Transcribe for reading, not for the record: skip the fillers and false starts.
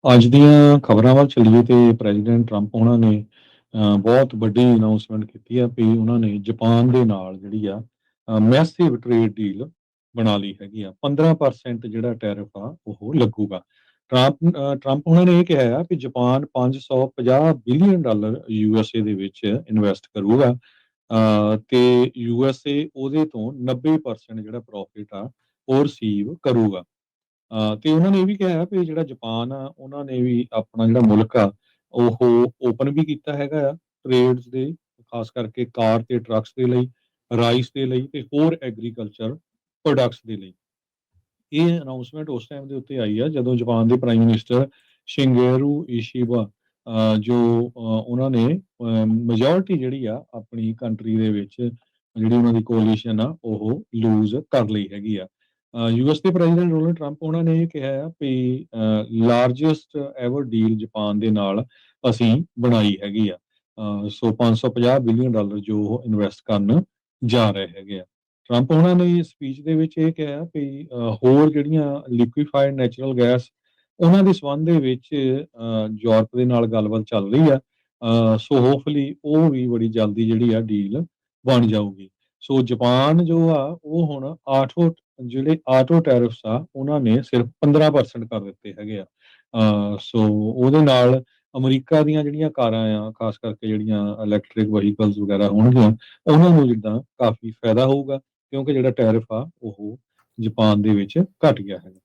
ਅੱਜ ਦੀਆਂ ਖਬਰਾਂ ਵੱਲ ਚੱਲੀਏ ਤੇ ਪ੍ਰੈਜ਼ੀਡੈਂਟ ਟਰੰਪ ਉਹਨਾਂ ਨੇ ਬਹੁਤ ਵੱਡੀ ਅਨਾਉਂਸਮੈਂਟ ਕੀਤੀ ਆ ਵੀ ਉਹਨਾਂ ਨੇ ਜਾਪਾਨ ਦੇ ਨਾਲ ਜਿਹੜੀ ਆ ਮੈਸਿਵ ਟ੍ਰੇਡ ਡੀਲ ਬਣਾ ਲਈ ਹੈਗੀ ਆ 15% ਜਿਹੜਾ ਟੈਰਿਫ ਆ ਉਹ ਲੱਗੂਗਾ। ਟਰੰਪ ਉਹਨਾਂ ਨੇ ਇਹ ਕਿਹਾ ਆ ਕਿ ਜਾਪਾਨ 550 ਬਿਲੀਅਨ ਡਾਲਰ ਯੂਐਸਏ ਦੇ ਵਿੱਚ ਇਨਵੈਸਟ ਕਰੂਗਾ। ਤੇ ਯੂਐਸਏ ਉਹਦੇ ਤੋਂ 90% ਜਿਹੜਾ ਪ੍ਰੋਫਿਟ ਆ ਉਹ ਰਿਸੀਵ ਕਰੂਗਾ। ਤੇ ਉਹਨਾਂ ਨੇ ਇਹ ਵੀ ਕਿਹਾ ਵੀ ਜਿਹੜਾ ਜਾਪਾਨ ਆ ਉਹਨਾਂ ਨੇ ਵੀ ਆਪਣਾ ਜਿਹੜਾ ਮੁਲਕ ਆ ਉਹ ਓਪਨ ਵੀ ਕੀਤਾ ਹੈਗਾ ਆ ਟ੍ਰੇਡਸ ਦੇ, ਖਾਸ ਕਰਕੇ ਕਾਰ ਤੇ ਟਰੱਕਸ ਦੇ ਲਈ, ਰਾਈਸ ਦੇ ਲਈ ਤੇ ਹੋਰ ਐਗਰੀਕਲਚਰ ਪ੍ਰੋਡਕਟਸ ਦੇ ਲਈ। ਇਹ ਅਨਾਉਂਸਮੈਂਟ ਉਸ ਟਾਈਮ ਦੇ ਉੱਤੇ ਆਈ ਆ ਜਦੋਂ ਜਾਪਾਨ ਦੇ ਪ੍ਰਾਈਮ ਮਿਨਿਸਟਰ ਸ਼ਿੰਗੇਰੂ ਇਸ਼ੀਬਾ ਜੋ ਉਹਨਾਂ ਨੇ ਮੈਜੋਰਿਟੀ ਜਿਹੜੀ ਆ ਆਪਣੀ ਕੰਟਰੀ ਦੇ ਵਿੱਚ ਜਿਹੜੀ ਉਹਨਾਂ ਦੀ ਕੋਲੀਸ਼ਨ ਆ ਉਹ ਲੂਜ਼ ਕਰ ਲਈ ਹੈਗੀ ਆ। ਯੂਐਸ ਦੇ ਪ੍ਰੈਜ਼ੀਡੈਂਟ ਡੋਨਲਡ ਟਰੰਪ ਉਹਨਾਂ ਨੇ ਇਹ ਕਿਹਾ ਆ ਵੀ ਲਾਰਜੈਸਟ ਐਵਰ ਡੀਲ ਜਾਪਾਨ ਦੇ ਨਾਲ ਅਸੀਂ ਬਣਾਈ ਹੈਗੀ ਆ। ਸੋ 550 ਬਿਲੀਅਨ ਡਾਲਰ ਜੋ ਉਹ ਇਨਵੈਸਟ ਕਰਨ ਜਾ ਰਹੇ ਹੈਗੇ ਆ। ਟਰੰਪ ਉਹਨਾਂ ਨੇ ਸਪੀਚ ਦੇ ਵਿੱਚ ਇਹ ਕਿਹਾ ਵੀ ਹੋਰ ਜਿਹੜੀਆਂ ਲਿਕੁਇਫਾਈਡ ਨੈਚੁਰਲ ਗੈਸ ਉਹਨਾਂ ਦੇ ਸੰਬੰਧ ਦੇ ਵਿੱਚ ਯੂਰਪ ਦੇ ਨਾਲ ਗੱਲਬਾਤ ਚੱਲ ਰਹੀ ਆ। ਸੋ ਹੋਪਫੁਲੀ ਉਹ ਵੀ ਬੜੀ ਜਲਦੀ ਜਿਹੜੀ ਆ ਡੀਲ ਬਣ ਜਾਊਗੀ। ਸੋ ਜਾਪਾਨ ਜੋ ਆ ਉਹ ਹੁਣ ਜਿਹੜੇ ਆਟੋ ਟੈਰਿਫਸ ਆ ਉਹਨਾਂ ਨੇ ਸਿਰਫ 15% ਕਰ ਦਿੱਤੇ ਹੈਗੇ ਆ। ਸੋ ਉਹਦੇ ਨਾਲ ਅਮਰੀਕਾ ਦੀਆਂ ਜਿਹੜੀਆਂ ਕਾਰਾਂ ਆ, ਖਾਸ ਕਰਕੇ ਜਿਹੜੀਆਂ ਇਲੈਕਟ੍ਰਿਕ ਵਹੀਕਲਸ ਵਗੈਰਾ ਹੋਣਗੀਆਂ, ਉਹਨਾਂ ਨੂੰ ਜਿੱਦਾਂ ਕਾਫੀ ਫਾਇਦਾ ਹੋਊਗਾ ਕਿਉਂਕਿ ਜਿਹੜਾ ਟੈਰਿਫ ਆ ਉਹ ਜਾਪਾਨ ਦੇ ਵਿੱਚ ਘਟ ਗਿਆ ਹੈਗਾ।